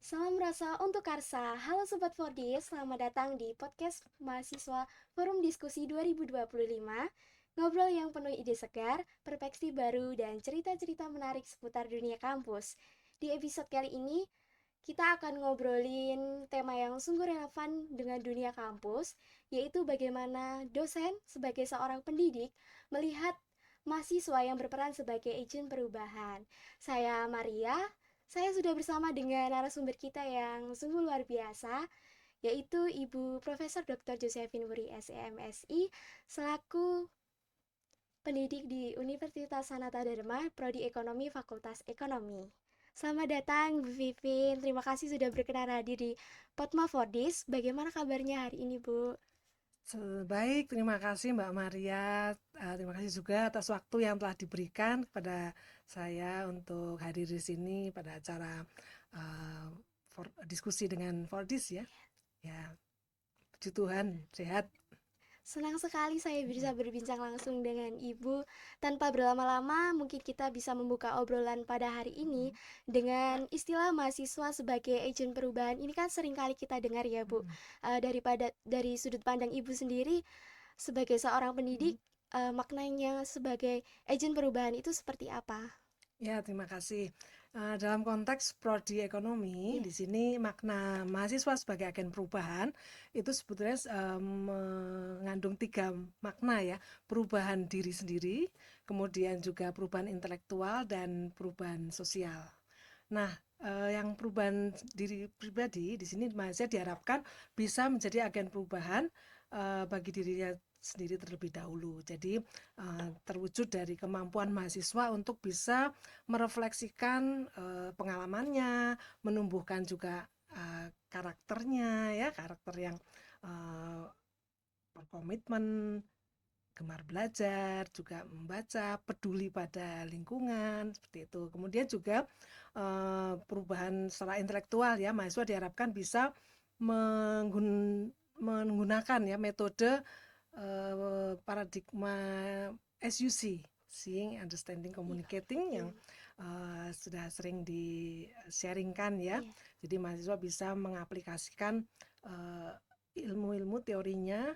Salam rasa untuk Karsa. Halo Sobat Fordis, selamat datang di podcast mahasiswa Forum Diskusi 2025. Ngobrol yang penuh ide segar, perspektif baru, dan cerita-cerita menarik seputar dunia kampus. Di episode kali ini, kita akan ngobrolin tema yang sungguh relevan dengan dunia kampus, yaitu bagaimana dosen sebagai seorang pendidik melihat mahasiswa yang berperan sebagai agen perubahan. Saya Maria, saya sudah bersama dengan narasumber kita yang sungguh luar biasa, yaitu Ibu Profesor Dr. Josephine Wuri SEMSI, selaku pendidik di Universitas Sanata Dharma, Prodi Ekonomi Fakultas Ekonomi. Selamat datang Bu Vivin, terima kasih sudah berkenan hadir di Potma Fordis. Bagaimana kabarnya hari ini Bu? Baik, terima kasih Mbak Maria. Terima kasih juga atas waktu yang telah diberikan kepada saya untuk hadir di sini pada acara uh, diskusi dengan Fordis ya. Ya, puji Tuhan, sehat. Senang sekali saya bisa berbincang langsung dengan Ibu. Tanpa berlama-lama, mungkin kita bisa membuka obrolan pada hari ini dengan istilah mahasiswa sebagai agen perubahan. Ini kan sering kali kita dengar ya, Bu. Dari sudut pandang Ibu sendiri sebagai seorang pendidik, maknanya sebagai agen perubahan itu seperti apa? Ya, terima kasih. Dalam konteks prodi ekonomi, Ya, di sini makna mahasiswa sebagai agen perubahan itu sebetulnya mengandung tiga makna ya, perubahan diri sendiri, kemudian juga perubahan intelektual dan perubahan sosial. Nah, yang perubahan diri pribadi di sini mahasiswa diharapkan bisa menjadi agen perubahan bagi dirinya sendiri terlebih dahulu. Jadi terwujud dari kemampuan mahasiswa untuk bisa merefleksikan pengalamannya, menumbuhkan juga karakternya ya, karakter yang berkomitmen, gemar belajar, juga membaca, peduli pada lingkungan, seperti itu. Kemudian juga perubahan secara intelektual ya, mahasiswa diharapkan bisa menggunakan ya metode paradigma SUC, Seeing, Understanding, iya, Communicating yang iya, sudah sering di-sharingkan ya. iya. Jadi mahasiswa bisa mengaplikasikan ilmu-ilmu teorinya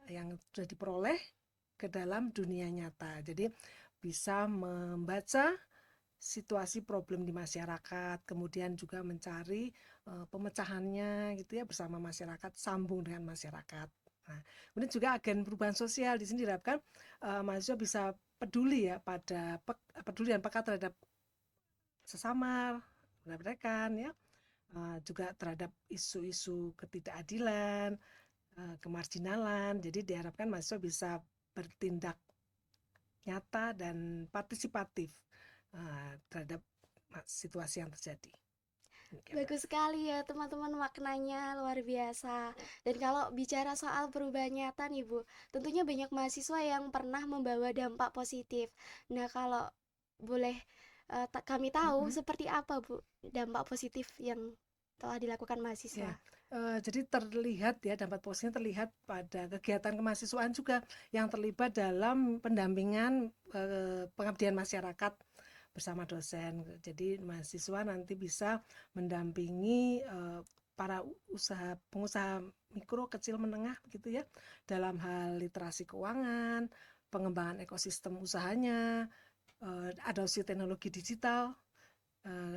yang sudah diperoleh ke dalam dunia nyata. Jadi bisa membaca situasi problem di masyarakat, kemudian juga mencari pemecahannya gitu ya bersama masyarakat, sambung dengan masyarakat. Nah, kemudian juga agen perubahan sosial di sini diharapkan mahasiswa bisa peduli ya peduli dan peka terhadap sesama, terhadap rekan ya, juga terhadap isu-isu ketidakadilan, kemarginalan. Jadi diharapkan mahasiswa bisa bertindak nyata dan partisipatif terhadap situasi yang terjadi. Demikian, Mbak. Bagus sekali ya teman-teman, maknanya luar biasa. Dan kalau bicara soal perubahan nyata nih Bu, tentunya banyak mahasiswa yang pernah membawa dampak positif. Nah kalau boleh kami tahu Mm-mm. seperti apa Bu dampak positif yang telah dilakukan mahasiswa? Ya, jadi terlihat ya dampak positifnya terlihat pada kegiatan kemahasiswaan juga yang terlibat dalam pendampingan pengabdian masyarakat bersama dosen. Jadi mahasiswa nanti bisa mendampingi para pengusaha mikro, kecil, menengah gitu ya dalam hal literasi keuangan, pengembangan ekosistem usahanya, adopsi teknologi digital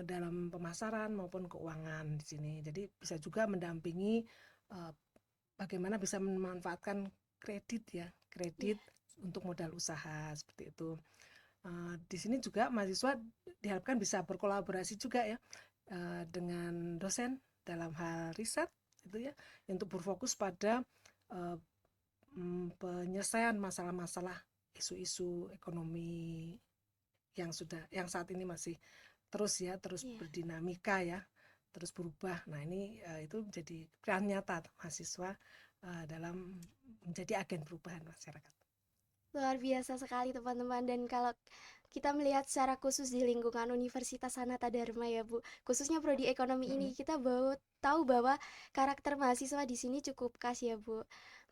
dalam pemasaran maupun keuangan di sini. Jadi bisa juga mendampingi bagaimana bisa memanfaatkan kredit ya, Iya, kredit untuk modal usaha seperti itu. Di sini juga mahasiswa diharapkan bisa berkolaborasi juga ya dengan dosen dalam hal riset itu ya untuk berfokus pada uh, penyelesaian masalah-masalah isu-isu ekonomi yang saat ini masih terus iya. berdinamika ya, terus berubah. Nah, ini itu menjadi peran nyata mahasiswa dalam menjadi agen perubahan masyarakat. Luar biasa sekali teman-teman. Dan kalau kita melihat secara khusus di lingkungan Universitas Sanata Dharma ya Bu, khususnya prodi ekonomi ini, Mm-mm. kita tahu bahwa karakter mahasiswa di sini cukup khas ya Bu.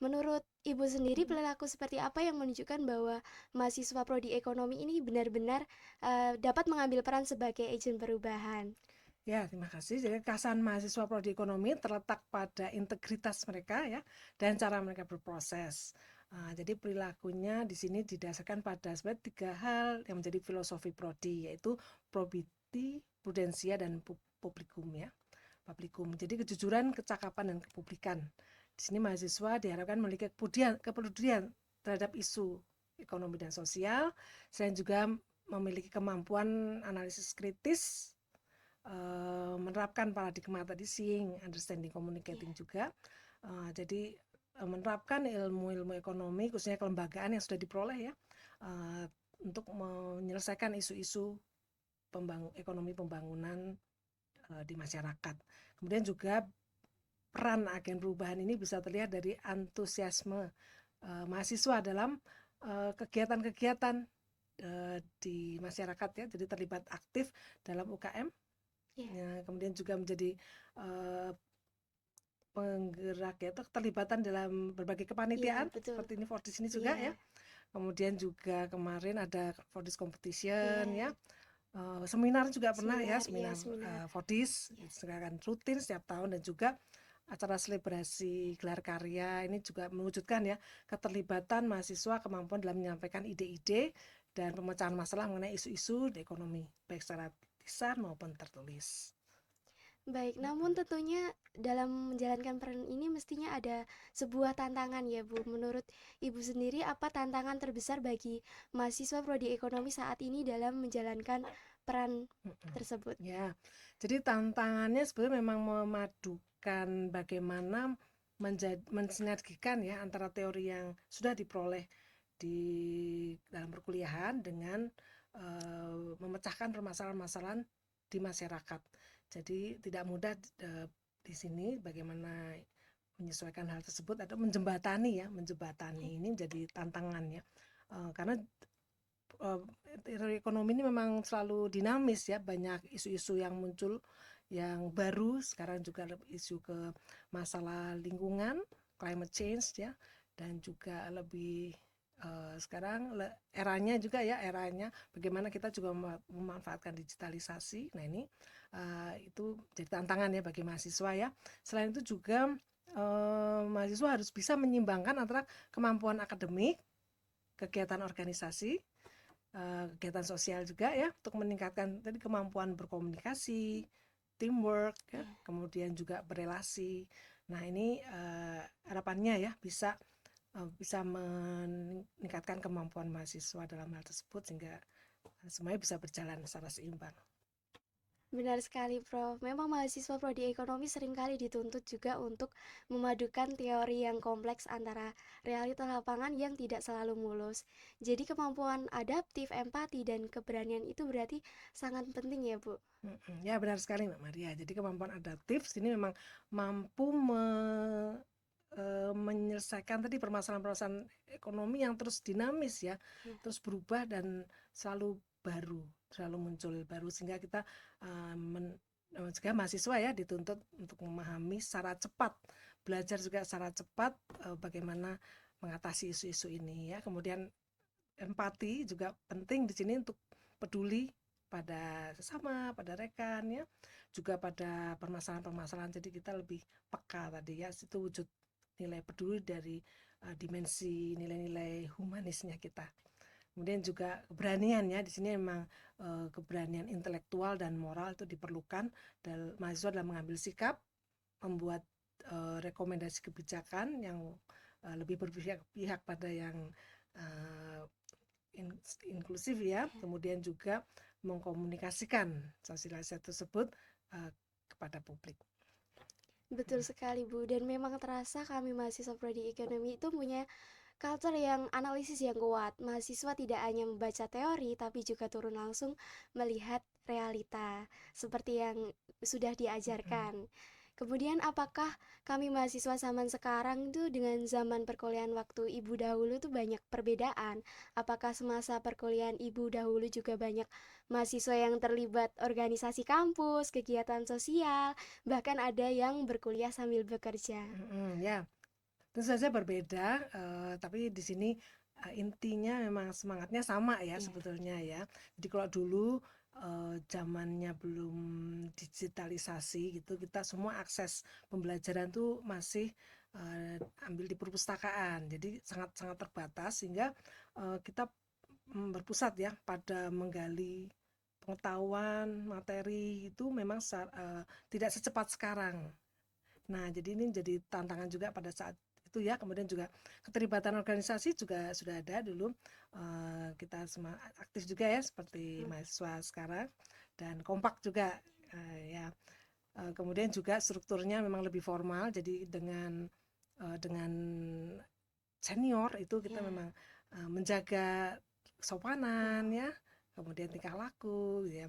Menurut Ibu sendiri, Mm-mm. perilaku seperti apa yang menunjukkan bahwa mahasiswa prodi ekonomi ini benar-benar dapat mengambil peran sebagai agen perubahan? Ya, terima kasih. Jadi kesan mahasiswa prodi ekonomi terletak pada integritas mereka ya dan cara mereka berproses. Jadi perilakunya di sini didasarkan pada sebenarnya 3 hal yang menjadi filosofi prodi, yaitu probity, prudensia, dan publikum ya. Publikum. Jadi kejujuran, kecakapan, dan kepublikan. Di sini mahasiswa diharapkan memiliki kepedulian terhadap isu ekonomi dan sosial, selain juga memiliki kemampuan analisis kritis, menerapkan paradigma tadi seeing, understanding, communicating juga. Jadi menerapkan ilmu-ilmu ekonomi khususnya kelembagaan yang sudah diperoleh ya, untuk menyelesaikan isu-isu ekonomi pembangunan di masyarakat. Kemudian juga peran agen perubahan ini bisa terlihat dari antusiasme mahasiswa dalam kegiatan-kegiatan di masyarakat ya, jadi terlibat aktif dalam UKM. Ya, kemudian juga menjadi penggerak ya, atau keterlibatan dalam berbagai kepanitiaan seperti ini Fordis ini juga ya. Kemudian juga kemarin ada Fordis Competition ya. Seminar juga pernah ya, seminar Fordis sekarang rutin setiap tahun, dan juga acara selebrasi gelar karya ini juga mewujudkan ya keterlibatan mahasiswa, kemampuan dalam menyampaikan ide-ide dan pemecahan masalah mengenai isu-isu di ekonomi baik secara lisan maupun tertulis. Baik, namun tentunya dalam menjalankan peran ini mestinya ada sebuah tantangan ya Bu. Menurut Ibu sendiri, apa tantangan terbesar bagi mahasiswa prodi ekonomi saat ini dalam menjalankan peran tersebut? Ya, jadi tantangannya sebenarnya memang memadukan bagaimana mensinergikan ya antara teori yang sudah diperoleh di dalam perkuliahan dengan memecahkan permasalahan-permasalahan di masyarakat. Jadi tidak mudah di sini bagaimana menyesuaikan hal tersebut atau menjembatani ini menjadi tantangan ya. Karena ekonomi ini memang selalu dinamis ya, banyak isu-isu yang muncul yang baru sekarang, juga isu ke masalah lingkungan, climate change ya, dan juga lebih sekarang eranya bagaimana kita juga memanfaatkan digitalisasi. Nah ini itu jadi tantangan ya bagi mahasiswa ya. Selain itu juga mahasiswa harus bisa menyimbangkan antara kemampuan akademik, kegiatan organisasi, kegiatan sosial juga ya, untuk meningkatkan tadi kemampuan berkomunikasi, teamwork ya, kemudian juga berelasi. Nah ini harapannya ya bisa meningkatkan kemampuan mahasiswa dalam hal tersebut sehingga semuanya bisa berjalan secara seimbang. Benar sekali, Prof. Memang mahasiswa prodi ekonomi seringkali dituntut juga untuk memadukan teori yang kompleks antara realita lapangan yang tidak selalu mulus. Jadi kemampuan adaptif, empati, dan keberanian itu berarti sangat penting ya, Bu? Ya benar sekali Mbak Maria. Jadi kemampuan adaptif sini memang mampu menyelesaikan tadi permasalahan-permasalahan ekonomi yang terus dinamis ya, terus berubah dan selalu muncul baru, sehingga kita juga mahasiswa ya dituntut untuk memahami secara cepat, belajar juga secara cepat bagaimana mengatasi isu-isu ini ya. Kemudian empati juga penting di sini untuk peduli pada sesama, pada rekan ya, juga pada permasalahan-permasalahan. Jadi kita lebih peka tadi ya, itu wujud nilai peduli dari dimensi nilai-nilai humanisnya kita. Kemudian juga keberanian ya, di sini memang keberanian intelektual dan moral itu diperlukan dan mahasiswa dalam mengambil sikap, membuat rekomendasi kebijakan yang lebih berpihak pada yang inklusif ya, kemudian juga mengkomunikasikan sosialisasi tersebut kepada publik. Betul sekali, Bu. Dan memang terasa kami mahasiswa prodi ekonomi itu punya culture yang analisis yang kuat. Mahasiswa tidak hanya membaca teori, tapi juga turun langsung melihat realita, seperti yang sudah diajarkan. Kemudian apakah kami mahasiswa zaman sekarang itu dengan zaman perkuliahan waktu Ibu dahulu itu banyak perbedaan? Apakah semasa perkuliahan Ibu dahulu juga banyak mahasiswa yang terlibat organisasi kampus, kegiatan sosial, bahkan ada yang berkuliah sambil bekerja? Ya, tentu saja berbeda, tapi di sini intinya memang semangatnya sama ya sebetulnya ya. Jadi kalau dulu zamannya belum digitalisasi gitu, kita semua akses pembelajaran tuh masih ambil di perpustakaan, jadi sangat-sangat terbatas sehingga kita berpusat ya pada menggali pengetahuan materi itu memang tidak secepat sekarang. Nah, jadi ini jadi tantangan juga pada saat itu ya. Kemudian juga keterlibatan organisasi juga sudah ada dulu. Kita semua aktif juga ya seperti mahasiswa sekarang dan kompak juga ya. Kemudian juga strukturnya memang lebih formal. Jadi dengan senior itu kita Ya, memang menjaga kesopanan ya, kemudian tingkah laku gitu ya.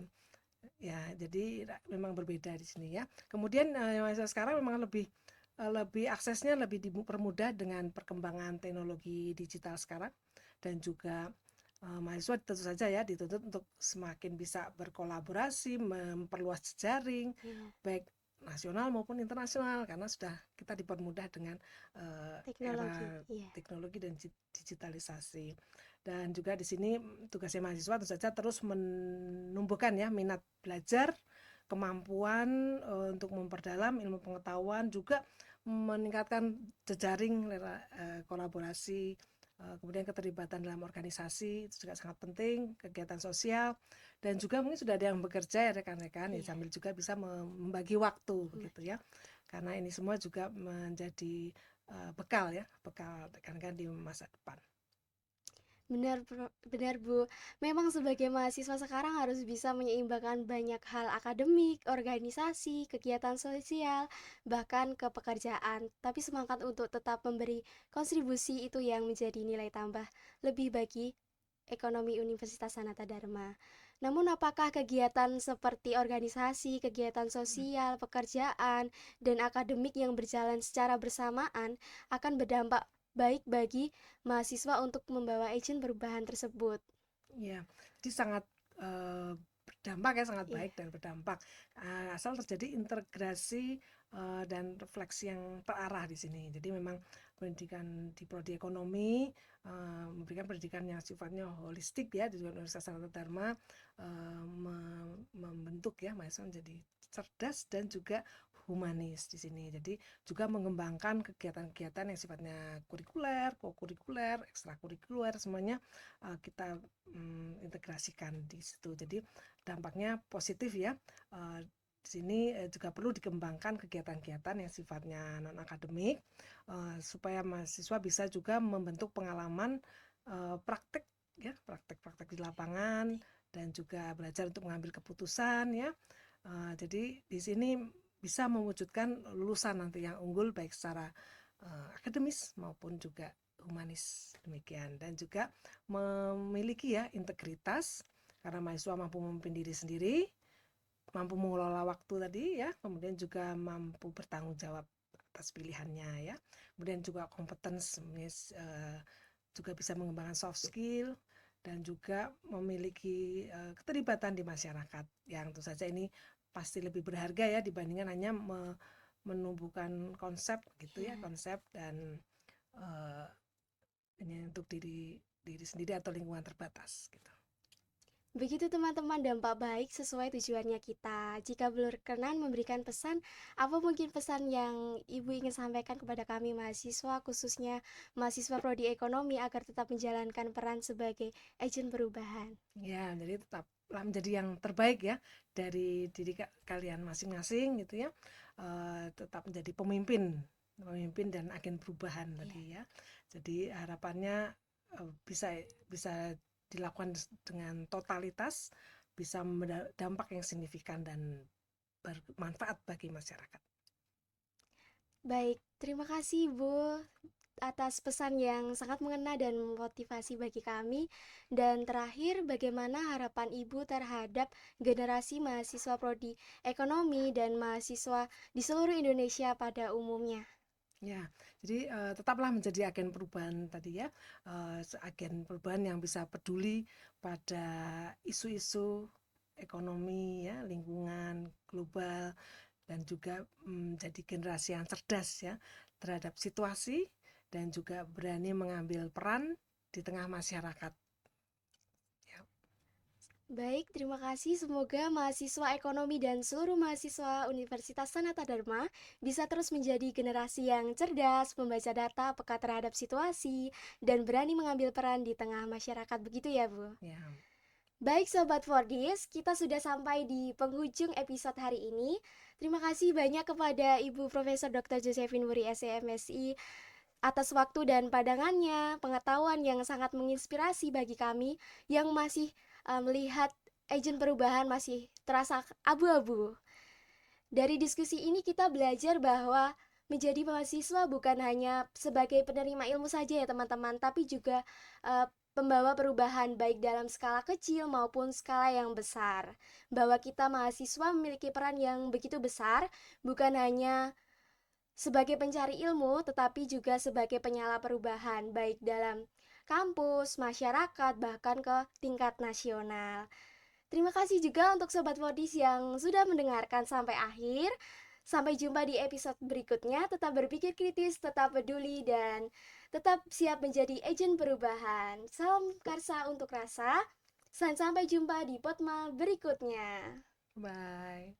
Ya, jadi memang berbeda di sini ya. Kemudian mahasiswa sekarang memang lebih aksesnya lebih dipermudah dengan perkembangan teknologi digital sekarang dan juga mahasiswa tentu saja ya dituntut untuk semakin bisa berkolaborasi, memperluas jejaring ya, baik nasional maupun internasional karena sudah kita dipermudah dengan teknologi. era Iya, teknologi dan digitalisasi. Dan juga di sini tugasnya mahasiswa tentu saja terus menumbuhkan ya minat belajar, kemampuan untuk memperdalam ilmu pengetahuan, juga meningkatkan jejaring kolaborasi, kemudian keterlibatan dalam organisasi itu juga sangat penting, kegiatan sosial, dan juga mungkin sudah ada yang bekerja ya rekan-rekan ya iya. sambil juga bisa membagi waktu begitu ya, karena ini semua juga menjadi bekal ya, bekal rekan-rekan di masa depan. Benar, Bu. Memang sebagai mahasiswa sekarang harus bisa menyeimbangkan banyak hal akademik, organisasi, kegiatan sosial, bahkan ke pekerjaan. Tapi semangat untuk tetap memberi kontribusi itu yang menjadi nilai tambah lebih bagi ekonomi Universitas Sanata Dharma. Namun apakah kegiatan seperti organisasi, kegiatan sosial, pekerjaan, dan akademik yang berjalan secara bersamaan akan berdampak baik bagi mahasiswa untuk membawa agent perubahan tersebut? Ya, jadi sangat berdampak ya, sangat Iya, baik dan berdampak. Asal terjadi integrasi dan refleksi yang terarah di sini. Jadi memang pendidikan di prodi ekonomi memberikan pendidikan yang sifatnya holistik ya di Universitas Sanata Dharma, membentuk ya mahasiswa menjadi cerdas dan juga humanis di sini. Jadi juga mengembangkan kegiatan-kegiatan yang sifatnya kurikuler, kokurikuler, ekstrakurikuler semuanya kita integrasikan di situ. Jadi dampaknya positif ya. Di sini juga perlu dikembangkan kegiatan-kegiatan yang sifatnya non akademik supaya mahasiswa bisa juga membentuk pengalaman praktek ya, praktek-praktek di lapangan dan juga belajar untuk mengambil keputusan ya. Jadi di sini bisa mewujudkan lulusan nanti yang unggul baik secara akademis maupun juga humanis demikian, dan juga memiliki ya integritas karena mahasiswa mampu memimpin diri sendiri, mampu mengelola waktu tadi ya, kemudian juga mampu bertanggung jawab atas pilihannya ya, kemudian juga kompetens juga bisa mengembangkan soft skill dan juga memiliki keterlibatan di masyarakat yang tentu saja ini pasti lebih berharga ya dibandingkan hanya menumbuhkan konsep gitu ya, iya. konsep dan uh, ini untuk diri diri sendiri atau lingkungan terbatas gitu. Begitu teman-teman, dampak baik sesuai tujuannya kita. Jika berkenan memberikan pesan, apa mungkin pesan yang Ibu ingin sampaikan kepada kami mahasiswa, khususnya mahasiswa prodi ekonomi agar tetap menjalankan peran sebagai agen perubahan? Ya, jadi tetaplah menjadi yang terbaik ya dari diri kalian masing-masing gitu ya. Tetap menjadi pemimpin, pemimpin dan agen perubahan Iya. tadi ya. Jadi harapannya bisa bisa dilakukan dengan totalitas, bisa dampak yang signifikan dan bermanfaat bagi masyarakat. Baik, terima kasih Bu atas pesan yang sangat mengena dan memotivasi bagi kami. Dan terakhir, bagaimana harapan Ibu terhadap generasi mahasiswa prodi ekonomi dan mahasiswa di seluruh Indonesia pada umumnya? Ya, jadi tetaplah menjadi agen perubahan tadi ya, agen perubahan yang bisa peduli pada isu-isu ekonomi ya, lingkungan global, dan juga menjadi generasi yang cerdas ya terhadap situasi dan juga berani mengambil peran di tengah masyarakat. Ya. Baik, terima kasih. Semoga mahasiswa ekonomi dan seluruh mahasiswa Universitas Sanata Dharma bisa terus menjadi generasi yang cerdas, membaca data, peka terhadap situasi, dan berani mengambil peran di tengah masyarakat. Begitu ya, Bu? Ya, Baik Sobat Fordis, kita sudah sampai di penghujung episode hari ini. Terima kasih banyak kepada Ibu Profesor Dr. Josephine Muri SEMSI atas waktu dan pandangannya, pengetahuan yang sangat menginspirasi bagi kami yang masih melihat agent perubahan masih terasa abu-abu. Dari diskusi ini kita belajar bahwa menjadi mahasiswa bukan hanya sebagai penerima ilmu saja ya teman-teman, tapi juga pembawa perubahan baik dalam skala kecil maupun skala yang besar. Bahwa kita mahasiswa memiliki peran yang begitu besar, bukan hanya sebagai pencari ilmu, tetapi juga sebagai penyala perubahan, baik dalam kampus, masyarakat, bahkan ke tingkat nasional. Terima kasih juga untuk Sobat Modis yang sudah mendengarkan sampai akhir. Sampai jumpa di episode berikutnya. Tetap berpikir kritis, tetap peduli, dan tetap siap menjadi agen perubahan. Salam Karsa untuk rasa. Sampai jumpa di Potma berikutnya. bye.